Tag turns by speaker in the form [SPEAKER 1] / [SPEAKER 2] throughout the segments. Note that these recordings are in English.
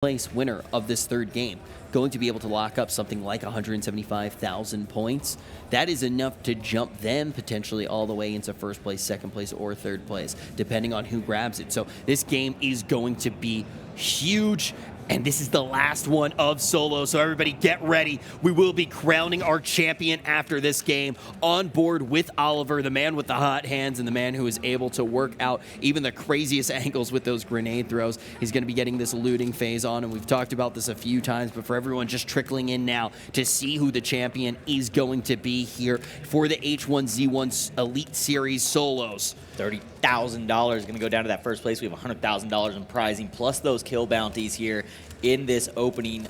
[SPEAKER 1] place winner of this third game going to be able to lock up something like 175,000 points. That is enough to jump them potentially all the way into first place, second place, or third place, depending on who grabs it. So this game is going to be huge. And this is the last one of solo, so everybody get ready. We will be crowning our champion after this game. On board with Oliver, the man with the hot hands and the man who is able to work out even the craziest angles with those grenade throws. He's going to be getting this looting phase on, and we've talked about this a few times, but for everyone just trickling in now to see who the champion is going to be here for the H1Z1 Elite Series solos.
[SPEAKER 2] $30,000 going to go down to that first place. We have $100,000 in prizing, plus those kill bounties here in this opening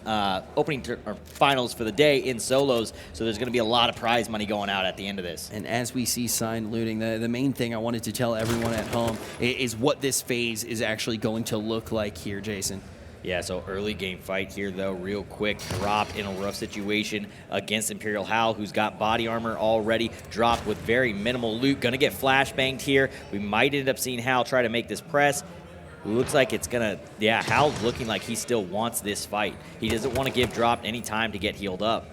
[SPEAKER 2] finals for the day in solos. So there's going to be a lot of prize money going out at the end of this.
[SPEAKER 1] And as we see signed looting, the main thing I wanted to tell everyone at home is what this phase is actually going to look like here, Jason.
[SPEAKER 2] Yeah, so early game fight here, though, real quick. Drop in a rough situation against Imperial Howl, who's got body armor already. Drop with very minimal loot. Going to get flashbanged here. We might end up seeing Howl try to make this press. Looks like it's going to, yeah, Howl's looking like he still wants this fight. He doesn't want to give Drop any time to get healed up.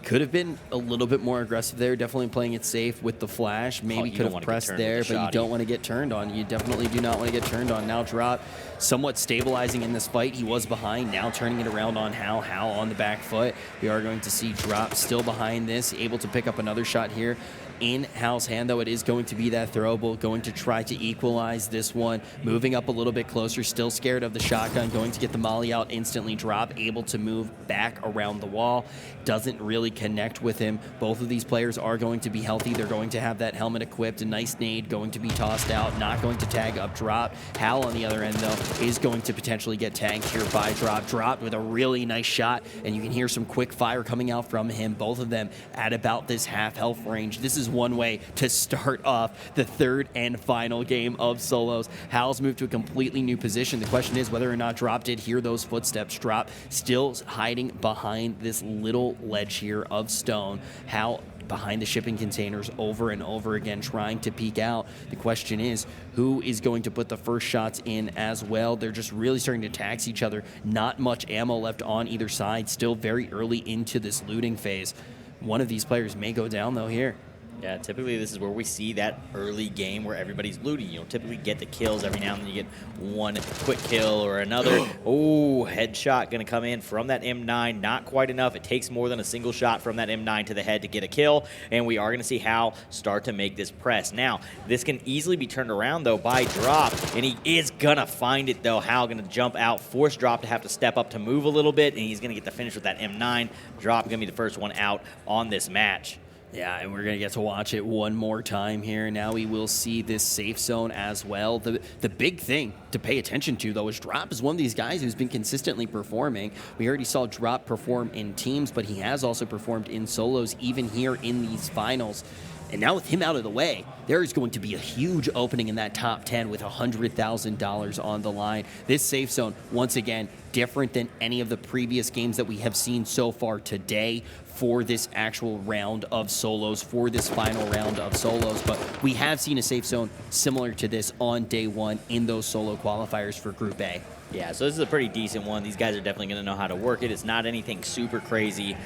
[SPEAKER 1] Could have been a little bit more aggressive there, definitely playing it safe with the flash. Maybe could have pressed there, but you don't want to get turned on. You definitely do not want to get turned on. Now Drop somewhat stabilizing in this fight. He was behind, now turning it around on Howl. Howl on the back foot. We are going to see Drop still behind this, able to pick up another shot here in Howl's hand, though. It is going to be that throwable, going to try to equalize this one, moving up a little bit closer, still scared of the shotgun, going to get the molly out instantly. Drop able to move back around the wall, doesn't really connect with him. Both of these players are going to be healthy. They're going to have that helmet equipped. A nice nade going to be tossed out, not going to tag up Drop. Howl on the other end, though, is going to potentially get tagged here by Drop. Drop with a really nice shot, and you can hear some quick fire coming out from him. Both of them at about this half health range. This is one way to start off the third and final game of solos. Howl's moved to a completely new position. The question is whether or not Drop did hear those footsteps. Drop still hiding behind this little ledge here of stone. Howl behind the shipping containers over and over again, trying to peek out. The question is, who is going to put the first shots in as well? They're just really starting to tax each other. Not much ammo left on either side. Still very early into this looting phase. One of these players may go down, though, here.
[SPEAKER 2] Yeah, typically this is where we see that early game where everybody's looting. You don't typically get the kills. Every now and then you get one quick kill or another. Oh, headshot going to come in from that M9. Not quite enough. It takes more than a single shot from that M9 to the head to get a kill. And we are going to see Howl start to make this press. Now, this can easily be turned around, though, by Drop. And he is going to find it, though. Howl going to jump out, force Drop to have to step up to move a little bit. And he's going to get the finish with that M9. Drop going to be the first one out on this match.
[SPEAKER 1] Yeah, and we're going to get to watch it one more time here. Now we will see this safe zone as well. The big thing to pay attention to, though, is Drop is one of these guys who's been consistently performing. We already saw Drop perform in teams, but he has also performed in solos, even here in these finals. And now with him out of the way, there is going to be a huge opening in that top 10 with $100,000 on the line. This safe zone, once again, different than any of the previous games that we have seen so far today for this actual round of solos, for this final round of solos. But we have seen a safe zone similar to this on day one in those solo qualifiers for Group A.
[SPEAKER 2] Yeah, so this is a pretty decent one. These guys are definitely going to know how to work it. It's not anything super crazy.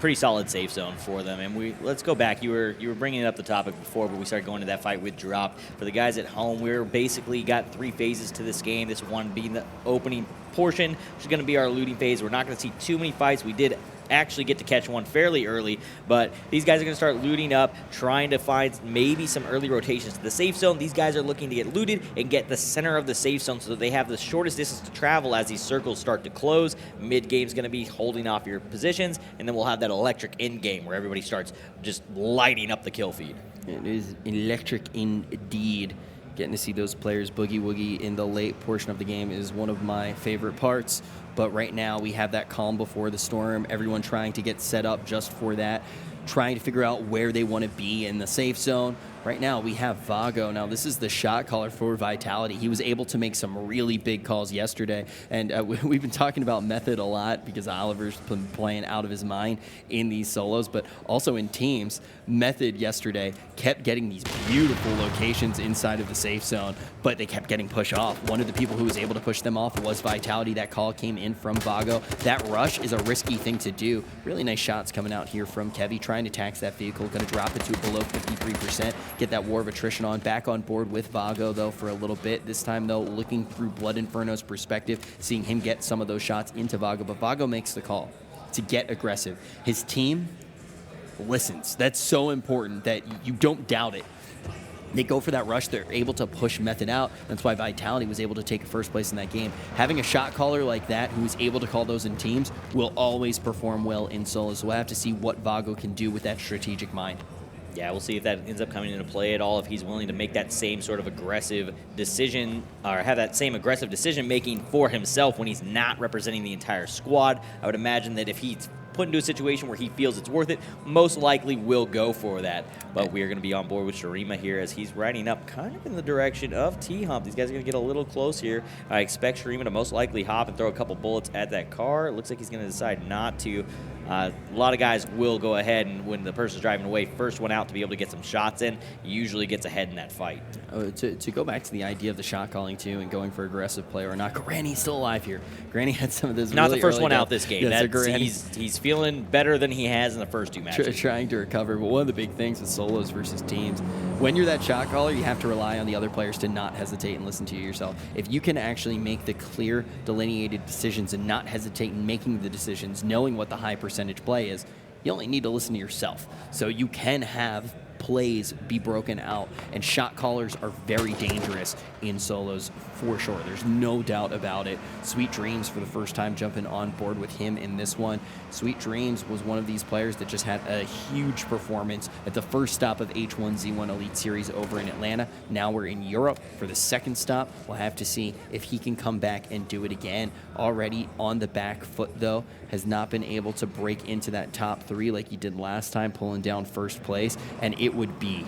[SPEAKER 2] Pretty solid safe zone for them. And let's go back. You were bringing up the topic before, but we started going to that fight with Drop. For the guys at home, we're basically got 3 phases to this game. This one being the opening portion, which is going to be our looting phase. We're not going to see too many fights. We did actually get to catch one fairly early, but these guys are going to start looting up, trying to find maybe some early rotations to the safe zone. These guys are looking to get looted and get the center of the safe zone so that they have the shortest distance to travel as these circles start to close. Mid-game is going to be holding off your positions, and then we'll have that electric end game where everybody starts just lighting up the kill feed.
[SPEAKER 1] It is electric indeed. Getting to see those players boogie woogie in the late portion of the game is one of my favorite parts. But right now we have that calm before the storm. Everyone trying to get set up just for that, trying to figure out where they want to be in the safe zone, right now we have Vago. Now this is the shot caller for Vitality. He was able to make some really big calls yesterday, and we've been talking about Method a lot because Oliver's been playing out of his mind in these solos, but also in teams. Method yesterday kept getting these beautiful locations inside of the safe zone, but they kept getting pushed off. One of the people who was able to push them off was Vitality. That call came in from Vago. That rush is a risky thing to do. Really nice shots coming out here from Kevy, trying to tax that vehicle, going to drop it to below 53%, get that War of Attrition on. Back on board with Vago, though, for a little bit. This time, though, looking through Blood Inferno's perspective, seeing him get some of those shots into Vago, but Vago makes the call to get aggressive. His team listens. That's so important that you don't doubt it. They go for that rush. They're able to push Method out. That's why Vitality was able to take first place in that game. Having a shot caller like that who is able to call those in teams will always perform well in solos. So we'll have to see what Vago can do with that strategic mind.
[SPEAKER 2] Yeah, we'll see if that ends up coming into play at all, if he's willing to make that same sort of aggressive decision or have that same aggressive decision making for himself when he's not representing the entire squad. I would imagine that if he's put into a situation where he feels it's worth it, most likely will go for that. But we are going to be on board with Shurima here as he's riding up kind of in the direction of T-Hump. These guys are going to get a little close here. I expect Shurima to most likely hop and throw a couple bullets at that car. It looks like he's going to decide not to. A lot of guys will go ahead, and when the person's driving away, first one out to be able to get some shots in, usually gets ahead in that fight.
[SPEAKER 1] To go back to the idea of the shot calling, too, and going for aggressive play or not, Granny's still alive here. Granny had some of those
[SPEAKER 2] Not
[SPEAKER 1] really
[SPEAKER 2] the first
[SPEAKER 1] early
[SPEAKER 2] one
[SPEAKER 1] goals.
[SPEAKER 2] out this game. He's feeling better than he has in the first two matches.
[SPEAKER 1] Trying to recover, but one of the big things with solos versus teams, when you're that shot caller, you have to rely on the other players to not hesitate and listen to you yourself. If you can actually make the clear, delineated decisions and not hesitate in making the decisions, knowing what the high percentage play is, you only need to listen to yourself. So you can have plays be broken out, and shot callers are very dangerous in solos for sure. There's no doubt about it. Sweet Dreams for the first time jumping on board with him in this one. Sweet Dreams was one of these players that just had a huge performance at the first stop of H1Z1 Elite Series over in Atlanta. Now we're in Europe for the second stop. We'll have to see if he can come back and do it again. Already on the back foot, though, has not been able to break into that top three like he did last time, pulling down first place, and it would be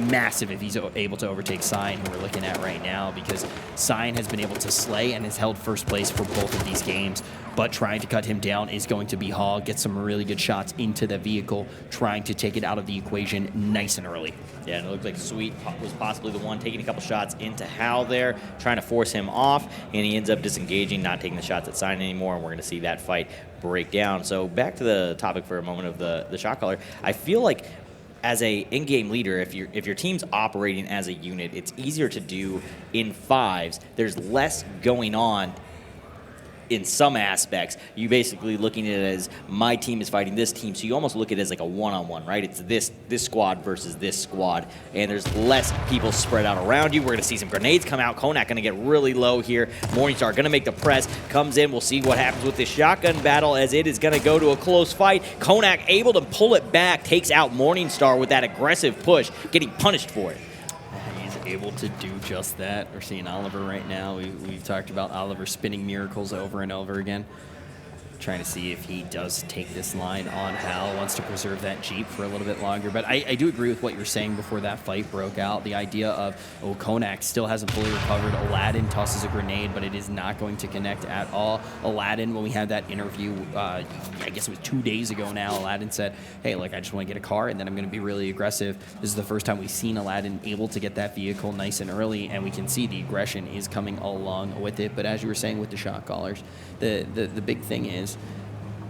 [SPEAKER 1] massive if he's able to overtake Sign, who we're looking at right now, because Sign has been able to slay and has held first place for both of these games, but trying to cut him down is going to be Hog. Get some really good shots into the vehicle, trying to take it out of the equation nice and early.
[SPEAKER 2] Yeah, and it looked like Sweet was possibly the one taking a couple shots into Hal there, trying to force him off, and he ends up disengaging, not taking the shots at Sign anymore, and we're going to see that fight break down. So back to the topic for a moment of the shot caller. I feel like as a in-game leader, if your team's operating as a unit, it's easier to do in fives. There's less going on in some aspects. You basically looking at it as my team is fighting this team, so you almost look at it as like a one-on-one, right? It's this squad versus this squad, and there's less people spread out around you. We're going to see some grenades come out. Konak going to get really low here. Morningstar going to make the press, comes in. We'll see what happens with this shotgun battle as it is going to go to a close fight. Konak able to pull it back, takes out Morningstar with that aggressive push, getting punished for it.
[SPEAKER 1] Able to do just that. We're seeing Oliver right now. We've talked about Oliver spinning miracles over and over again. Trying to see if he does take this line on Hal, wants to preserve that Jeep for a little bit longer. But I do agree with what you're saying before that fight broke out. The idea of, Konak still hasn't fully recovered. Aladdin tosses a grenade, but it is not going to connect at all. Aladdin, when we had that interview, I guess it was 2 days ago now, Aladdin said, hey, look, I just want to get a car, and then I'm going to be really aggressive. This is the first time we've seen Aladdin able to get that vehicle nice and early, and we can see the aggression is coming along with it. But as you were saying with the shot callers, the big thing is,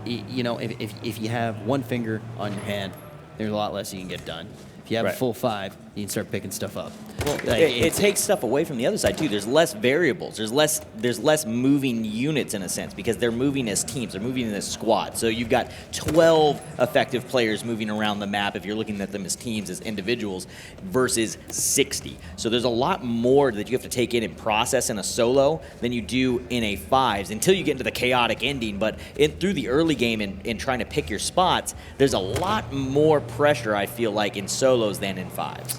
[SPEAKER 1] you know, if you have one finger on your hand, there's a lot less you can get done. If you have a full five, you can start picking stuff up.
[SPEAKER 2] Well, it takes stuff away from the other side too. There's less variables. There's less moving units in a sense because they're moving as teams. They're moving in a squad. So you've got 12 effective players moving around the map if you're looking at them as teams, as individuals, versus 60. So there's a lot more that you have to take in and process in a solo than you do in a fives until you get into the chaotic ending. But through the early game and trying to pick your spots, there's a lot more pressure, I feel like, in solos than in fives.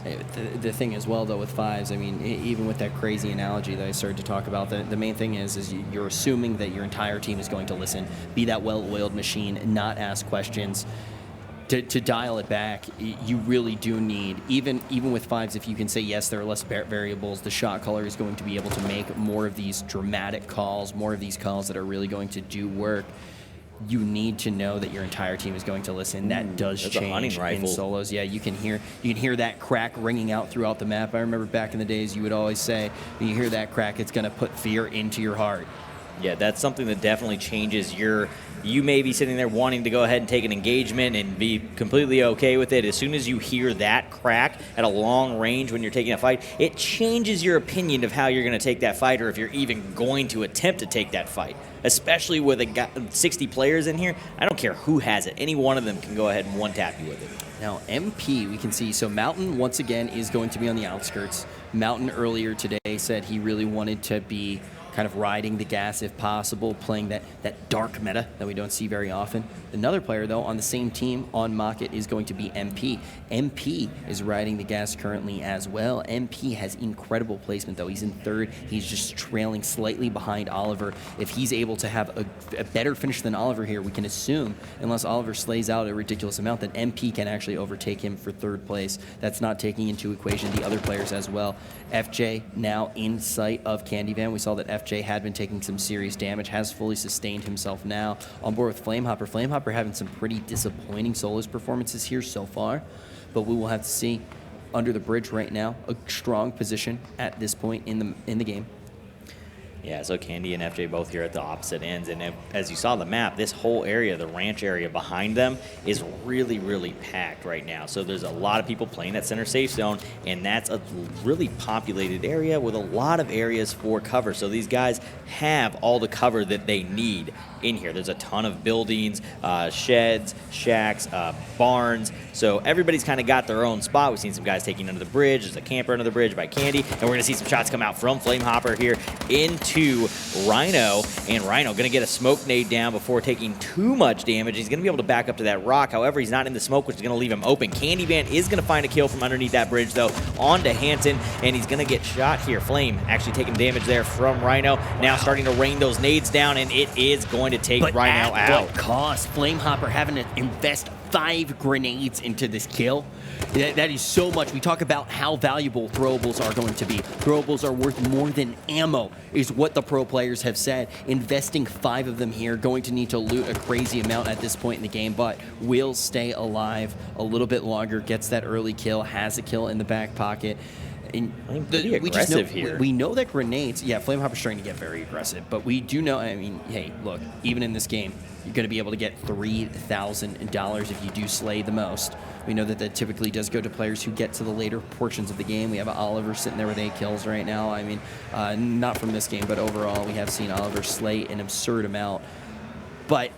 [SPEAKER 1] The thing as well, though, with fives, I mean, even with that crazy analogy that I started to talk about, the main thing is you're assuming that your entire team is going to listen, be that well-oiled machine, not ask questions. to dial it back, you really do need, even with fives, if you can say, yes, there are less variables, the shot caller is going to be able to make more of these dramatic calls, more of these calls that are really going to do work. You need to know that your entire team is going to listen. That does change in solos. Yeah, you can hear that crack ringing out throughout the map. I remember back in the days, you would always say, when you hear that crack, it's going to put fear into your heart.
[SPEAKER 2] Yeah, that's something that definitely changes you may be sitting there wanting to go ahead and take an engagement and be completely okay with it. As soon as you hear that crack at a long range when you're taking a fight, it changes your opinion of how you're going to take that fight, or if you're even going to attempt to take that fight. Especially with 60 players in here, I don't care who has it. Any one of them can go ahead and one-tap you with it.
[SPEAKER 1] Now, MP, we can see, so Mountain, once again, is going to be on the outskirts. Mountain earlier today said he really wanted to be kind of riding the gas if possible, playing that dark meta that we don't see very often. Another player, though, on the same team on Mocket is going to be MP. MP is riding the gas currently as well. MP has incredible placement, though. He's in third. He's just trailing slightly behind Oliver. If he's able to have a better finish than Oliver here, we can assume, unless Oliver slays out a ridiculous amount, that MP can actually overtake him for third place. That's not taking into equation the other players as well. FJ now in sight of Candyvan. We saw that FJ had been taking some serious damage, has fully sustained himself now. On board with Flamehopper. Flamehopper having some pretty disappointing solos performances here so far, but we will have to see. Under the bridge right now, a strong position at this point in the game.
[SPEAKER 2] Yeah, so Candy and FJ both here at the opposite ends, and as you saw the map, this whole area, the ranch area behind them, is really, really packed right now. So there's a lot of people playing that center safe zone, and that's a really populated area with a lot of areas for cover. So these guys have all the cover that they need in here. There's a ton of buildings, sheds, shacks, barns. So everybody's kind of got their own spot. We've seen some guys taking under the bridge. There's a camper under the bridge by Candy, and we're going to see some shots come out from Flamehopper here into Rhino, and Rhino going to get a smoke nade down before taking too much damage. He's going to be able to back up to that rock. However, he's not in the smoke, which is going to leave him open. Candyvan is going to find a kill from underneath that bridge, though, onto Hanson, and he's going to get shot here. Flame actually taking damage there from Rhino. Now starting to rain those nades down, and it is going to take Rhino out.
[SPEAKER 1] At what cost? Flamehopper having to invest 5 grenades into this kill. That is so much. We talk about how valuable throwables are going to be. Throwables are worth more than ammo, is what the pro players have said. Investing 5 of them here, going to need to loot a crazy amount at this point in the game, but will stay alive a little bit longer, gets that early kill, has a kill in the back pocket. And we know that grenades, Flamehopper's trying to get very aggressive, but we do know, I mean, hey, look, even in this game, you're going to be able to get $3,000 if you do slay the most. We know that typically does go to players who get to the later portions of the game. We have Oliver sitting there with 8 kills right now. I mean, not from this game, but overall, we have seen Oliver slay an absurd amount. But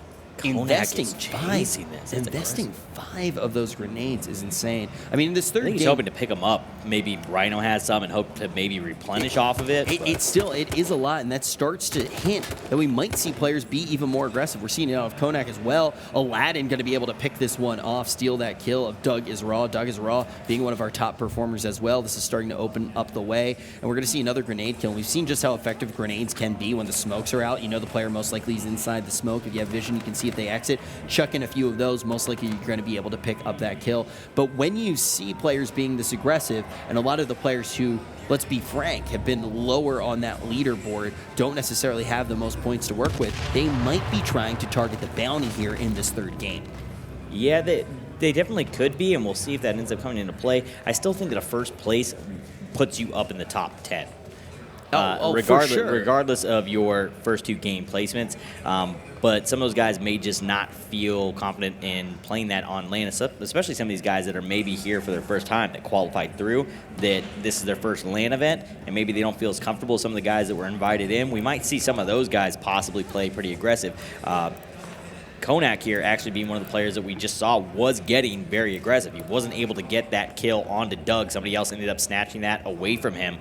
[SPEAKER 1] investing 5 of those grenades is insane. I mean, in this third game,
[SPEAKER 2] he's hoping to pick them up. Maybe Rhino has some and hope to maybe replenish off of it.
[SPEAKER 1] It is a lot, and that starts to hint that we might see players be even more aggressive. We're seeing it out of Konak as well. Aladdin going to be able to pick this one off, steal that kill of Doug is Raw. Doug is Raw being one of our top performers as well. This is starting to open up the way, and we're going to see another grenade kill. We've seen just how effective grenades can be when the smokes are out. You know the player most likely is inside the smoke. If you have vision, you can see if they exit. Chuck in a few of those, most likely you're going to be able to pick up that kill. But when you see players being this aggressive, and a lot of the players who, let's be frank, have been lower on that leaderboard, don't necessarily have the most points to work with, they might be trying to target the bounty here in this third game.
[SPEAKER 2] Yeah, they definitely could be, and we'll see if that ends up coming into play. I still think that a first place puts you up in the top 10. Regardless of your first 2 game placements. But some of those guys may just not feel confident in playing that on LAN, especially some of these guys that are maybe here for their first time, that qualified through, that this is their first LAN event, and maybe they don't feel as comfortable as some of the guys that were invited in. We might see some of those guys possibly play pretty aggressive. Konak here actually being one of the players that we just saw was getting very aggressive. He wasn't able to get that kill onto Doug. Somebody else ended up snatching that away from him.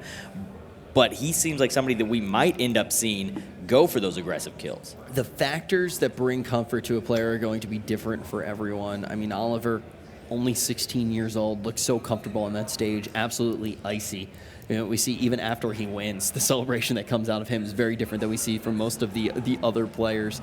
[SPEAKER 2] But he seems like somebody that we might end up seeing go for those aggressive kills.
[SPEAKER 1] The factors that bring comfort to a player are going to be different for everyone. I mean, Oliver, only 16 years old, looks so comfortable on that stage, absolutely icy. You know, we see even after he wins, the celebration that comes out of him is very different than we see from most of the other players.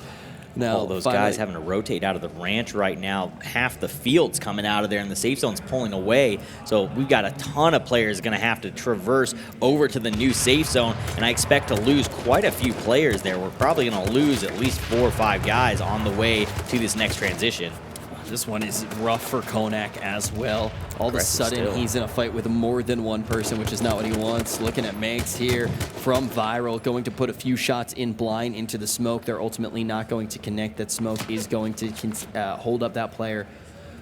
[SPEAKER 2] All those guys having to rotate out of the ranch right now. Half the field's coming out of there, and the safe zone's pulling away. So we've got a ton of players going to have to traverse over to the new safe zone, and I expect to lose quite a few players there. We're probably going to lose at least 4 or 5 guys on the way to this next transition.
[SPEAKER 1] This one is rough for Konak as well. All of a sudden, he's in a fight with more than one person, which is not what he wants. Looking at Megs here from Viral, going to put a few shots in blind into the smoke. They're ultimately not going to connect. That smoke is going to hold up that player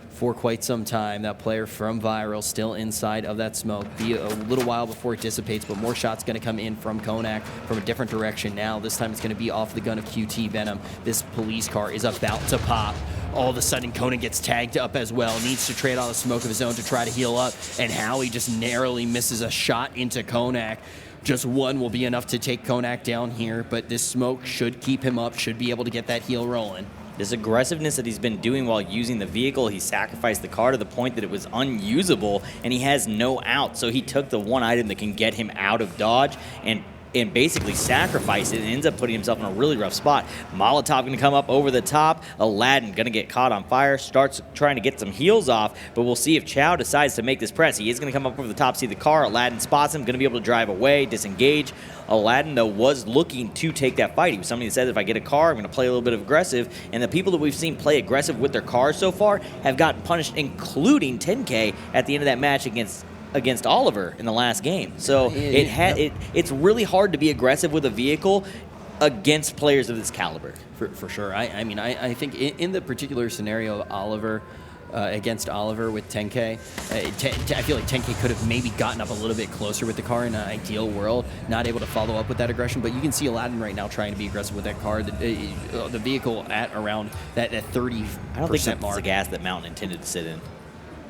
[SPEAKER 1] for quite some time. That player from Viral still inside of that smoke. Be a little while before it dissipates, but more shots going to come in from Konak from a different direction now. This time it's going to be off the gun of QT Venom. This police car is about to pop. All of a sudden, Conan gets tagged up as well. Needs to trade all the smoke of his own to try to heal up. And Howie just narrowly misses a shot into Konak. Just one will be enough to take Konak down here, but this smoke should keep him up, should be able to get that heal rolling.
[SPEAKER 2] This aggressiveness that he's been doing while using the vehicle, he sacrificed the car to the point that it was unusable, and he has no out. So he took the one item that can get him out of dodge and basically sacrificed it and ends up putting himself in a really rough spot. Molotov going to come up over the top. Aladdin going to get caught on fire, starts trying to get some heals off, but we'll see if Chow decides to make this press. He is going to come up over the top, see the car. Aladdin spots him, going to be able to drive away, disengage. Aladdin, though, was looking to take that fight. He was somebody that said, if I get a car, I'm going to play a little bit of aggressive. And the people that we've seen play aggressive with their cars so far have gotten punished, including 10K at the end of that match against Oliver in the last game. So it's really hard to be aggressive with a vehicle against players of this caliber.
[SPEAKER 1] For sure. I think in the particular scenario of Oliver, against Oliver with 10K, I feel like 10K could have maybe gotten up a little bit closer with the car in an ideal world, not able to follow up with that aggression, but you can see Aladdin right now trying to be aggressive with that car, the vehicle at around that 30% mark.
[SPEAKER 2] I don't think that's the gas that Mountain intended to sit in.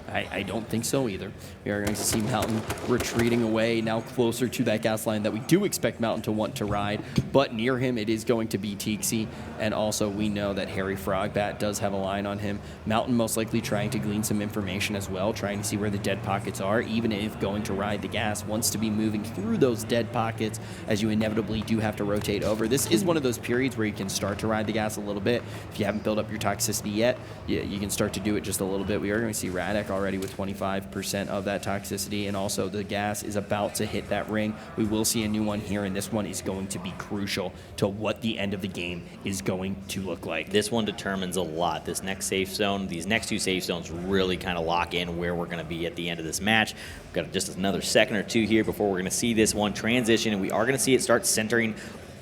[SPEAKER 1] I don't think so either. We are going to see Mountain retreating away, now closer to that gas line that we do expect Mountain to want to ride, but near him it is going to be Teaksy, and also we know that Harry Frogbat does have a line on him. Mountain most likely trying to glean some information as well, trying to see where the dead pockets are, even if going to ride the gas, wants to be moving through those dead pockets, as you inevitably do have to rotate over. This is one of those periods where you can start to ride the gas a little bit. If you haven't built up your toxicity yet, you can start to do it just a little bit. We are going to see Radek already with 25% of that toxicity, and also the gas is about to hit that ring. We will see a new one here, and this one is going to be crucial to what the end of the game is going to look like.
[SPEAKER 2] This one determines a lot. This next safe zone, these next 2 safe zones really kind of lock in where we're going to be at the end of this match. We've got just another second or 2 here before we're going to see this one transition, and we are going to see it start centering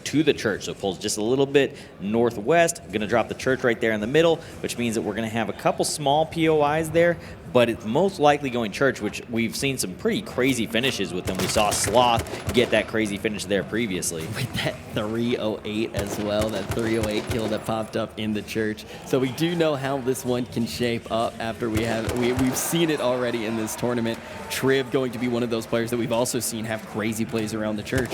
[SPEAKER 2] to the church. So it pulls just a little bit northwest. I'm going to drop the church right there in the middle, which means that we're going to have a couple small POIs there, but it's most likely going church, which we've seen some pretty crazy finishes with them. We saw Sloth get that crazy finish there previously.
[SPEAKER 1] With that 308 as well, that 308 kill that popped up in the church. So we do know how this one can shape up after we've seen it already in this tournament. Triv going to be one of those players that we've also seen have crazy plays around the church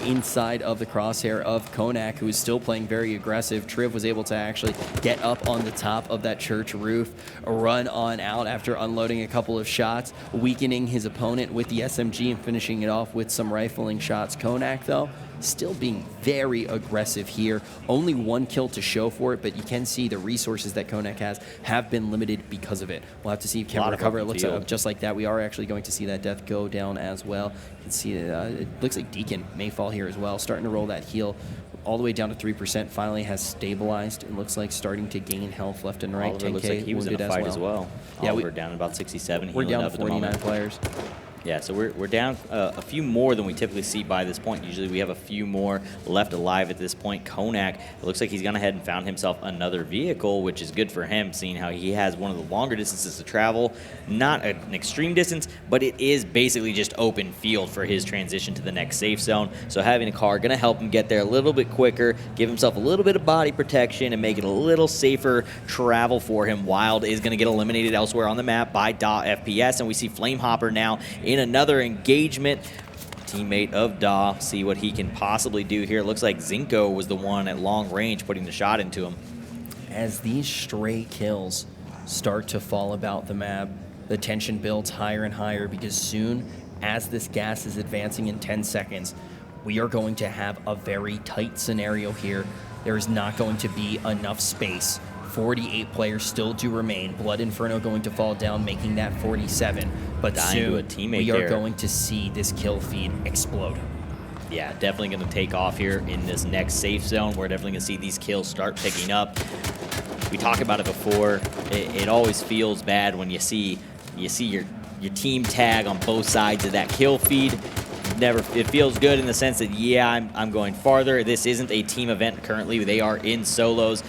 [SPEAKER 1] inside of the crosshair of Konak, who is still playing very aggressive. Triv was able to actually get up on the top of that church roof, run on out after unloading a couple of shots, weakening his opponent with the SMG and finishing it off with some rifling shots. Konak, though, still being very aggressive here. Only 1 kill to show for it, but you can see the resources that Konak has have been limited because of it. We'll have to see if he can recover. It looks like just like that. We are actually going to see that death go down as well. You can see it looks like Deacon may fall here as well, starting to roll that heal all the way down to 3%. Finally has stabilized and looks like starting to gain health left and right.
[SPEAKER 2] Oliver 10K looks like he was in a fight as well. Yeah, we're down about 67.
[SPEAKER 1] We're down to 49 players.
[SPEAKER 2] Yeah, so we're down a few more than we typically see by this point. Usually we have a few more left alive at this point. Konak, it looks like he's gone ahead and found himself another vehicle, which is good for him, seeing how he has one of the longer distances to travel. Not an extreme distance, but it is basically just open field for his transition to the next safe zone. So having a car going to help him get there a little bit quicker, give himself a little bit of body protection, and make it a little safer travel for him. Wild is going to get eliminated elsewhere on the map by Da FPS, and we see Flamehopper now in another engagement. Teammate of Da, see what he can possibly do here. It looks like Zinko was the one at long range putting the shot into him.
[SPEAKER 1] As these stray kills start to fall about the map, the tension builds higher and higher, because soon as this gas is advancing in 10 seconds, we are going to have a very tight scenario here there is not going to be enough space. 48 players still do remain. Blood Inferno going to fall down, making that 47. But soon, we are going to see this kill feed explode.
[SPEAKER 2] Yeah, definitely going to take off here in this next safe zone. We're definitely going to see these kills start picking up. We talked about it before. It always feels bad when you see your team tag on both sides of that kill feed. It feels good in the sense that, yeah, I'm going farther. This isn't a team event currently. They are in solos.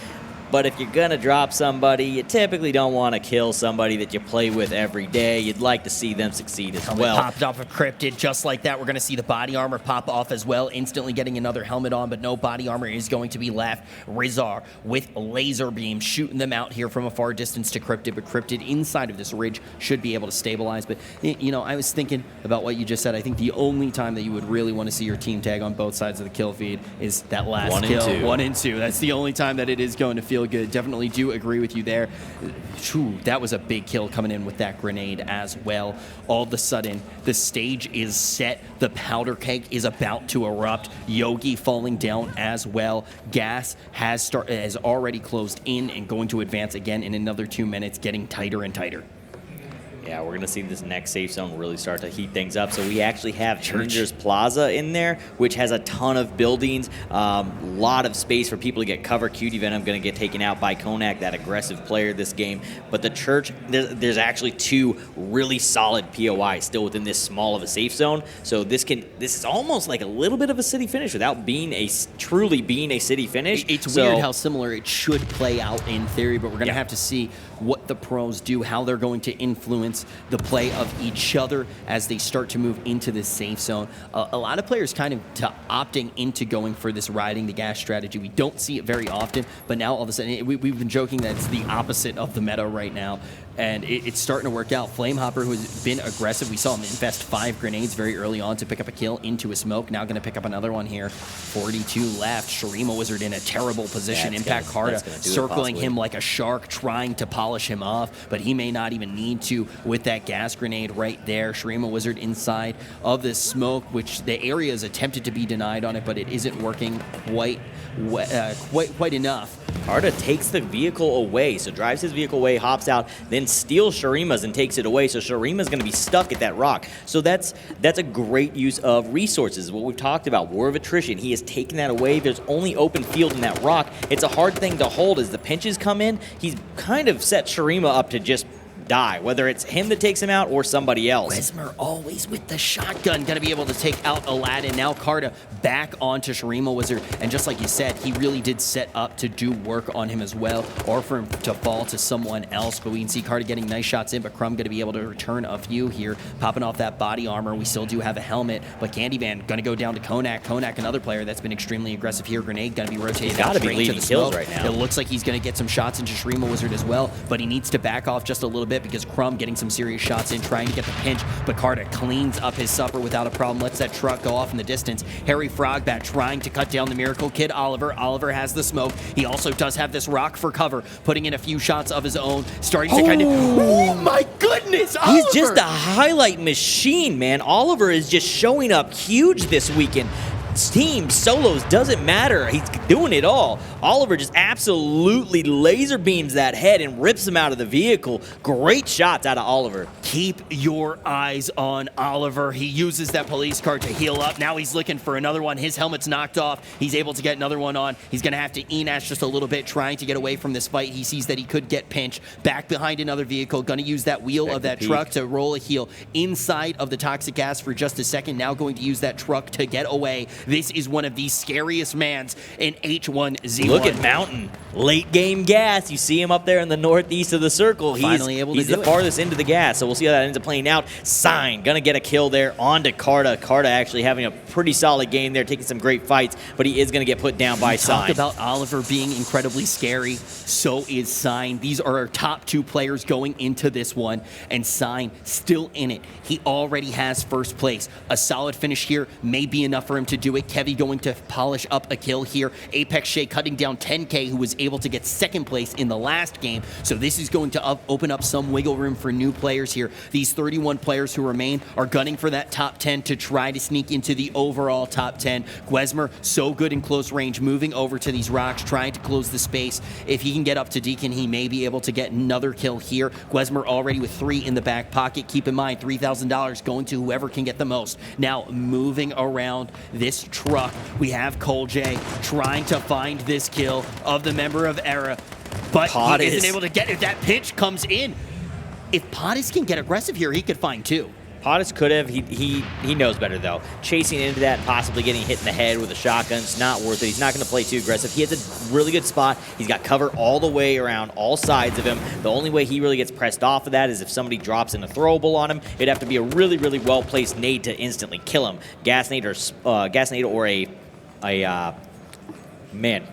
[SPEAKER 2] But if you're going to drop somebody, you typically don't want to kill somebody that you play with every day. You'd like to see them succeed as well.
[SPEAKER 1] Popped off of Cryptid just like that. We're going to see the body armor pop off as well, instantly getting another helmet on, but no body armor is going to be left. Rizar with laser beam shooting them out here from a far distance to Cryptid, but Cryptid inside of this ridge should be able to stabilize. But, you know, I was thinking about what you just said. I think the only time that you would really want to see your team tag on both sides of the kill feed is that last kill. 1 and 2. That's the only time that it is going to feel good. Definitely do agree with you there. Whew, that was a big kill coming in with that grenade as well. All of a sudden, the stage is set. The powder keg is about to erupt. Yogi falling down as well. Gas has already closed in and going to advance again in another 2 minutes, getting tighter and tighter.
[SPEAKER 2] Yeah, we're going to see this next safe zone really start to heat things up. So we actually have Challenger's Plaza in there, which has a ton of buildings, lot of space for people to get cover. Cutie Venom going to get taken out by Konak, that aggressive player this game. But the church, there's actually 2 really solid POIs still within this small of a safe zone. So this is almost like a little bit of a city finish without being truly being a city finish.
[SPEAKER 1] It's weird how similar it should play out in theory, but we're going to have to see what the pros do, how they're going to influence the play of each other as they start to move into this safe zone. A lot of players kind of opting into going for this riding the gas strategy. We don't see it very often, but now all of a sudden, we've been joking that it's the opposite of the meta right now. And it's starting to work out. Flamehopper, who has been aggressive, we saw him invest 5 grenades very early on to pick up a kill into a smoke. Now going to pick up another one here. 42 left. Shurima Wizard in a terrible position. Impact Carta circling him like a shark, trying to polish him off, but he may not even need to with that gas grenade right there. Shurima Wizard inside of this smoke, which the area is attempted to be denied on it, but it isn't working quite enough.
[SPEAKER 2] Carta takes the vehicle away, so drives his vehicle away, hops out, then steals Shurima's and takes it away, so Shurima's going to be stuck at that rock. So that's a great use of resources, what we've talked about, war of attrition. He has taken that away. There's only open field in that rock. It's a hard thing to hold as the pinches come in. He's kind of set Shurima up to just die, whether it's him that takes him out or somebody else.
[SPEAKER 1] Resmer always with the shotgun, going to be able to take out Aladdin. Now Carta back onto Shurima Wizard, and just like you said, he really did set up to do work on him as well, or for him to fall to someone else, but we can see Carta getting nice shots in, but Crumb going to be able to return a few here, popping off that body armor. We still do have a helmet, but Candyman going to go down to Konak. Konak, another player that's been extremely aggressive here. Grenade going to be rotated.
[SPEAKER 2] He's got to be leading kills right now.
[SPEAKER 1] It looks like he's going to get some shots into Shurima Wizard as well, but he needs to back off just a little bit because Crumb getting some serious shots in, trying to get the pinch, but Carta cleans up his supper without a problem, lets that truck go off in the distance. Harry Frogbat trying to cut down the Miracle Kid Oliver. Oliver has the smoke. He also does have this rock for cover, putting in a few shots of his own, starting to kind of... Oh my goodness, Oliver!
[SPEAKER 2] He's just a highlight machine, man. Oliver is just showing up huge this weekend. Team, solos, doesn't matter. He's doing it all. Oliver just absolutely laser beams that head and rips him out of the vehicle. Great shots out of Oliver.
[SPEAKER 1] Keep your eyes on Oliver. He uses that police car to heal up. Now he's looking for another one. His helmet's knocked off. He's able to get another one on. He's going to have to E-Nash just a little bit, trying to get away from this fight. He sees that he could get pinched. Back behind another vehicle. Going to use that wheel of that truck to roll a heal inside of the toxic gas for just a second. Now going to use that truck to get away. This is one of the scariest mans in H1Z1.
[SPEAKER 2] Look at Mountain. Late game gas. You see him up there in the northeast of the circle.
[SPEAKER 1] Finally able to
[SPEAKER 2] he's the farthest into the gas, so we'll see how that ends up playing out. Sign. Gonna get a kill there onto Carta. Carta actually having a pretty solid game there, taking some great fights, but he is gonna get put down by Sign.
[SPEAKER 1] Talk about Oliver being incredibly scary. So is Sign. These are our top 2 players going into this one, and Sign still in it. He already has first place. A solid finish here may be enough for him to do it. Kevy going to polish up a kill here. Apex Shay cutting down 10K, who was able to get second place in the last game. So this is going to open up some wiggle room for new players here. These 31 players who remain are gunning for that top 10 to try to sneak into the overall top 10. Gwezmer, so good in close range, moving over to these rocks, trying to close the space. If he can get up to Deacon, he may be able to get another kill here. Gwezmer already with 3 in the back pocket. Keep in mind, $3,000 going to whoever can get the most. Now, moving around this truck, we have Cole J trying to find this kill of the member of Era, but he isn't able to get it. That pitch comes in. If Pottis can get aggressive here, he could find 2.
[SPEAKER 2] Pottis could have. He knows better, though. Chasing into that and possibly getting hit in the head with a shotgun is not worth it. He's not going to play too aggressive. He has a really good spot. He's got cover all the way around all sides of him. The only way he really gets pressed off of that is if somebody drops in a throwable on him. It'd have to be a really, really well-placed nade to instantly kill him. Gas nade or a man,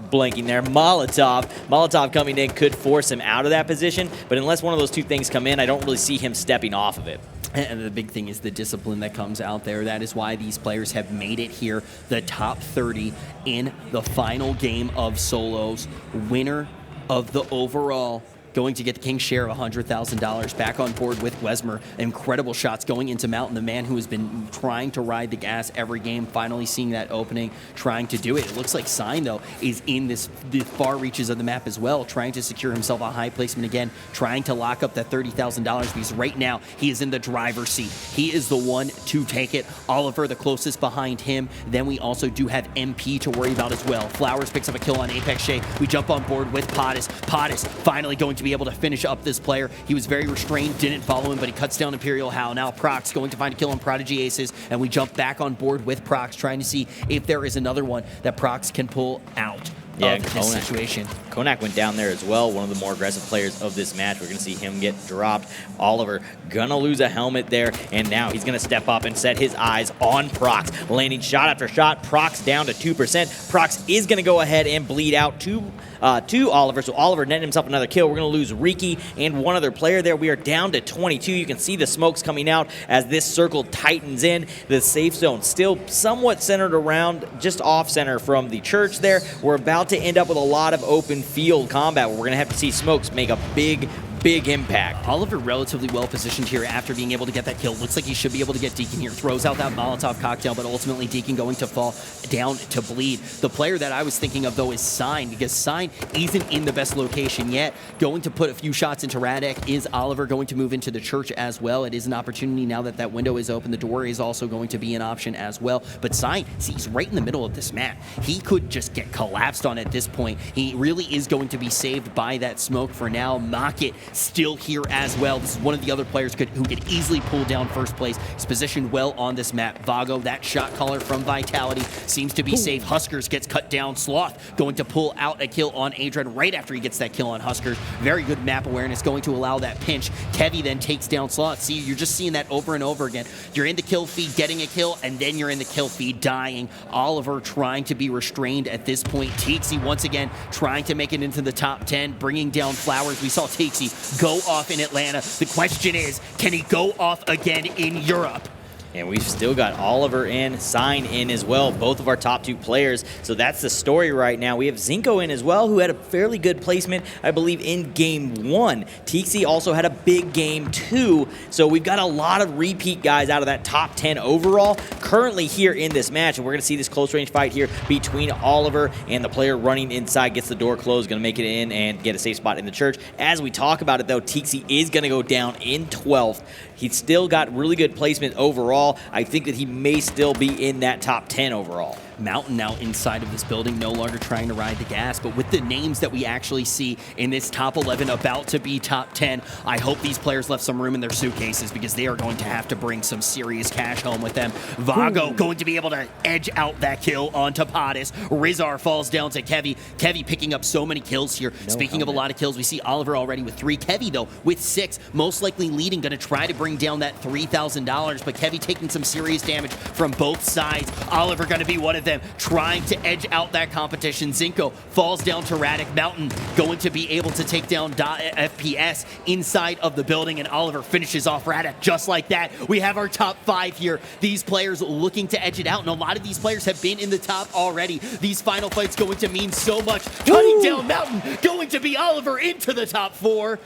[SPEAKER 2] blanking there. Molotov coming in could force him out of that position, but unless one of those two things come in, I don't really see him stepping off of it.
[SPEAKER 1] And the big thing is the discipline that comes out there. That is why these players have made it here, the top 30 in the final game of solos. Winner of the overall going to get the king's share of $100,000 back on board with Gwezmer. Incredible shots going into Mountain, the man who has been trying to ride the gas every game, finally seeing that opening, trying to do it. It looks like Sign, though, is in the far reaches of the map as well, trying to secure himself a high placement again, trying to lock up that $30,000 because right now he is in the driver's seat. He is the one to take it. Oliver, the closest behind him. Then we also do have MP to worry about as well. Flowers picks up a kill on Apex Shay. We jump on board with Pottis. Pottis finally going to be able to finish up this player. He was very restrained, didn't follow him, but he cuts down Imperial Hal. Now Prox going to find a kill on Prodigy Aces, and we jump back on board with Prox, trying to see if there is another one that Prox can pull out of this situation.
[SPEAKER 2] Konak went down there as well, one of the more aggressive players of this match. We're going to see him get dropped. Oliver gonna lose a helmet there, and now he's going to step up and set his eyes on Prox. Landing shot after shot. Prox down to 2%. Prox is going to go ahead and bleed out to Oliver, so Oliver netted himself another kill. We're going to lose Riki and one other player there. We are down to 22. You can see the smokes coming out as this circle tightens in. The safe zone still somewhat centered around, just off center from the church there. We're about to end up with a lot of open field combat where we're going to have to see smokes make a big impact.
[SPEAKER 1] Oliver relatively well positioned here after being able to get that kill. Looks like he should be able to get Deacon here. Throws out that Molotov cocktail, but ultimately Deacon going to fall down to bleed. The player that I was thinking of, though, is Sign, because Sign isn't in the best location yet. Going to put a few shots into Radek. Is Oliver going to move into the church as well? It is an opportunity now that that window is open. The door is also going to be an option as well. But Sign, see, he's right in the middle of this map. He could just get collapsed on at this point. He really is going to be saved by that smoke for now. Mocket still here as well. This is one of the other players who could easily pull down first place. He's positioned well on this map. Vago, that shot caller from Vitality, seems to be safe. Huskers gets cut down. Sloth going to pull out a kill on Adrian right after he gets that kill on Huskers. Very good map awareness, going to allow that pinch. Kevy then takes down Sloth. See, you're just seeing that over and over again. You're in the kill feed getting a kill, and then you're in the kill feed dying. Oliver trying to be restrained at this point. Teaksy once again trying to make it into the top 10, bringing down Flowers. We saw Teaksy go off in Atlanta. The question is, can he go off again in Europe?
[SPEAKER 2] And we've still got Oliver in, Sign in as well, both of our top 2 players. So that's the story right now. We have Zinko in as well, who had a fairly good placement, I believe, in game 1. Teaksy also had a big game 2. So we've got a lot of repeat guys out of that top 10 overall currently here in this match. And we're going to see this close range fight here between Oliver and the player running inside, gets the door closed, going to make it in and get a safe spot in the church. As we talk about it, though, Teaksy is going to go down in 12th. He's still got really good placement overall. I think that he may still be in that top 10 overall.
[SPEAKER 1] Mountain now inside of this building, no longer trying to ride the gas, but with the names that we actually see in this top 11 about to be top 10, I hope these players left some room in their suitcases because they are going to have to bring some serious cash home with them. Vago going to be able to edge out that kill onto Pottis. Rizar falls down to Kevy. Kevy picking up so many kills here. Speaking of a lot of kills, we see Oliver already with 3. Kevy, though, with 6, most likely leading, going to try to bring down that $3,000, but Kevy taking some serious damage from both sides. Oliver going to be one of them. them trying to edge out that competition. Zinko falls down to Radic Mountain, going to be able to take down FPS inside of the building, and Oliver finishes off Radic just like that. We have our top 5 here. These players looking to edge it out, and a lot of these players have been in the top already. These final fights going to mean so much. Cutting down Mountain, going to be Oliver into the top 4.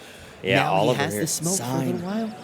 [SPEAKER 2] Yeah,
[SPEAKER 1] now
[SPEAKER 2] Oliver
[SPEAKER 1] he has
[SPEAKER 2] here.
[SPEAKER 1] the smoke for a little while.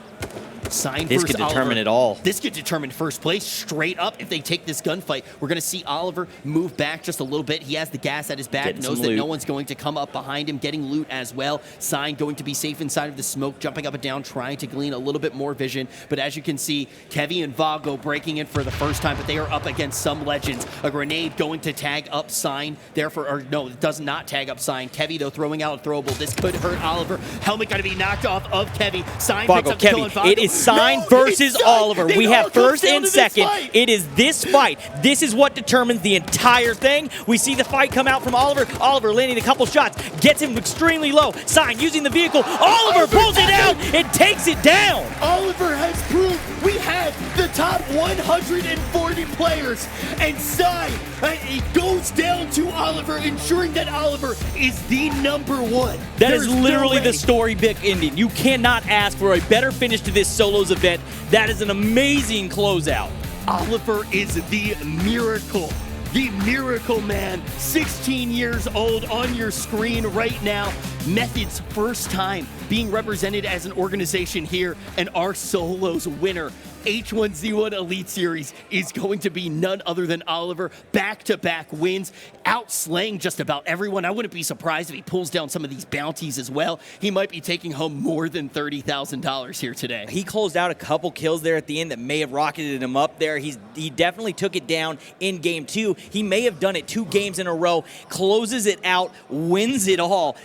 [SPEAKER 1] Sign
[SPEAKER 2] this
[SPEAKER 1] versus
[SPEAKER 2] could determine
[SPEAKER 1] Oliver.
[SPEAKER 2] it all.
[SPEAKER 1] This could determine first place straight up if they take this gunfight. We're going to see Oliver move back just a little bit. He has the gas at his back,
[SPEAKER 2] Getting
[SPEAKER 1] knows
[SPEAKER 2] some
[SPEAKER 1] that
[SPEAKER 2] loot.
[SPEAKER 1] no one's going to come up behind him, getting loot as well. Sign going to be safe inside of the smoke, jumping up and down, trying to glean a little bit more vision. But as you can see, Kevy and Vago breaking in for the first time, but they are up against some legends. A grenade going to tag up Sign, therefore, or no, it does not tag up Sign. Kevy, though, throwing out a throwable. This could hurt Oliver. Helmet going to be knocked off of Kevy. Sign picks
[SPEAKER 2] Vago,
[SPEAKER 1] up the kill on
[SPEAKER 2] Kevy,
[SPEAKER 1] Vago.
[SPEAKER 2] it is Sign
[SPEAKER 1] No,
[SPEAKER 2] versus
[SPEAKER 1] it's Sign.
[SPEAKER 2] Oliver.
[SPEAKER 1] It
[SPEAKER 2] We
[SPEAKER 1] all
[SPEAKER 2] have
[SPEAKER 1] comes
[SPEAKER 2] first
[SPEAKER 1] down
[SPEAKER 2] and
[SPEAKER 1] to this
[SPEAKER 2] second.
[SPEAKER 1] fight.
[SPEAKER 2] It is this fight. This is what determines the entire thing. We see the fight come out from Oliver. Oliver landing a couple shots, gets him extremely low. Sign using the vehicle. Oliver pulls it out and takes it down.
[SPEAKER 1] Oliver has proved we have the top 140 players, and Sign, it goes down to Oliver, ensuring that Oliver is the #1.
[SPEAKER 2] That is
[SPEAKER 1] There's no
[SPEAKER 2] literally
[SPEAKER 1] way.
[SPEAKER 2] the story book ending. You cannot ask for a better finish to this solos event. That is an amazing closeout.
[SPEAKER 1] Oliver is the miracle. The Miracle Man, 16 years old on your screen right now. Method's first time being represented as an organization here, and our solos winner, H1Z1 Elite Series, is going to be none other than Oliver. Back-to-back wins, outslaying just about everyone. I wouldn't be surprised if he pulls down some of these bounties as well. He might be taking home more than $30,000 here today.
[SPEAKER 2] He closed out a couple kills there at the end that may have rocketed him up there. He definitely took it down in game 2. He may have done it 2 games in a row, closes it out, wins it all.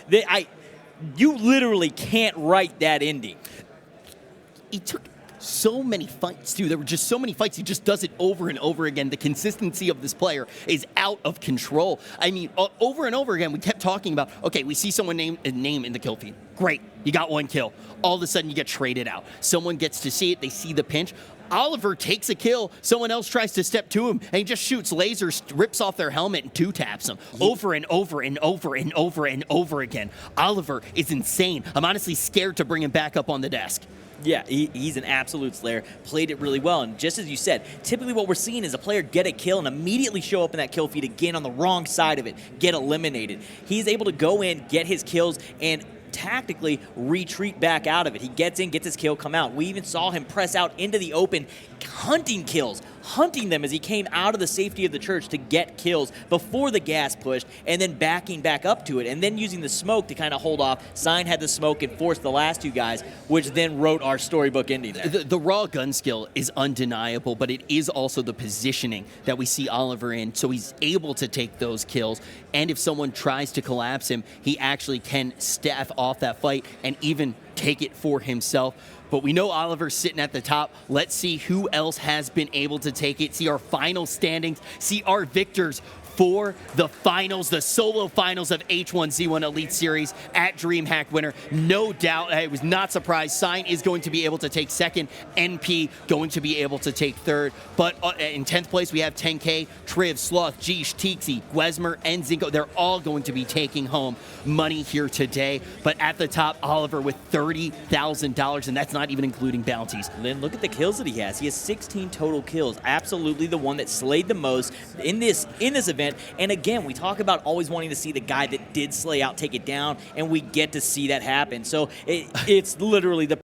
[SPEAKER 2] You literally can't write that ending.
[SPEAKER 1] He took so many fights, too. There were just so many fights. He just does it over and over again. The consistency of this player is out of control. I mean, over and over again, we kept talking about, okay, we see someone name in the kill feed. Great, you got 1 kill. All of a sudden, you get traded out. Someone gets to see it. They see the pinch. Oliver takes a kill. Someone else tries to step to him, and he just shoots lasers, rips off their helmet, and 2-taps them over and over and over and over and over again. Oliver is insane. I'm honestly scared to bring him back up on the desk.
[SPEAKER 2] Yeah, he's an absolute slayer. Played it really well. And just as you said, typically what we're seeing is a player get a kill and immediately show up in that kill feed again on the wrong side of it, get eliminated. He's able to go in, get his kills, and tactically retreat back out of it. He gets in, gets his kill, come out. We even saw him press out into the open, hunting kills, hunting them as he came out of the safety of the church to get kills before the gas pushed, and then backing back up to it, and then using the smoke to kind of hold off. Sign had the smoke and forced the last 2 guys, which then wrote our storybook ending there.
[SPEAKER 1] The raw gun skill is undeniable, but it is also the positioning that we see Oliver in, so he's able to take those kills, and if someone tries to collapse him, he actually can staff off that fight and even take it for himself. But we know Oliver's sitting at the top. Let's see who else has been able to take it. See our final standings. See our victors for the finals, the solo finals of H1Z1 Elite Series at DreamHack winner. No doubt, I was not surprised. Sign is going to be able to take second. NP going to be able to take third. But in 10th place, we have 10K, Triv, Sloth, Geesh, Teeksy, Gwesmer, and Zinko. They're all going to be taking home money here today. But at the top, Oliver with $30,000, and that's not even including bounties.
[SPEAKER 2] Then look at the kills that he has. He has 16 total kills. Absolutely the one that slayed the most in this event. And again, we talk about always wanting to see the guy that did slay out take it down, and we get to see that happen. So it's literally the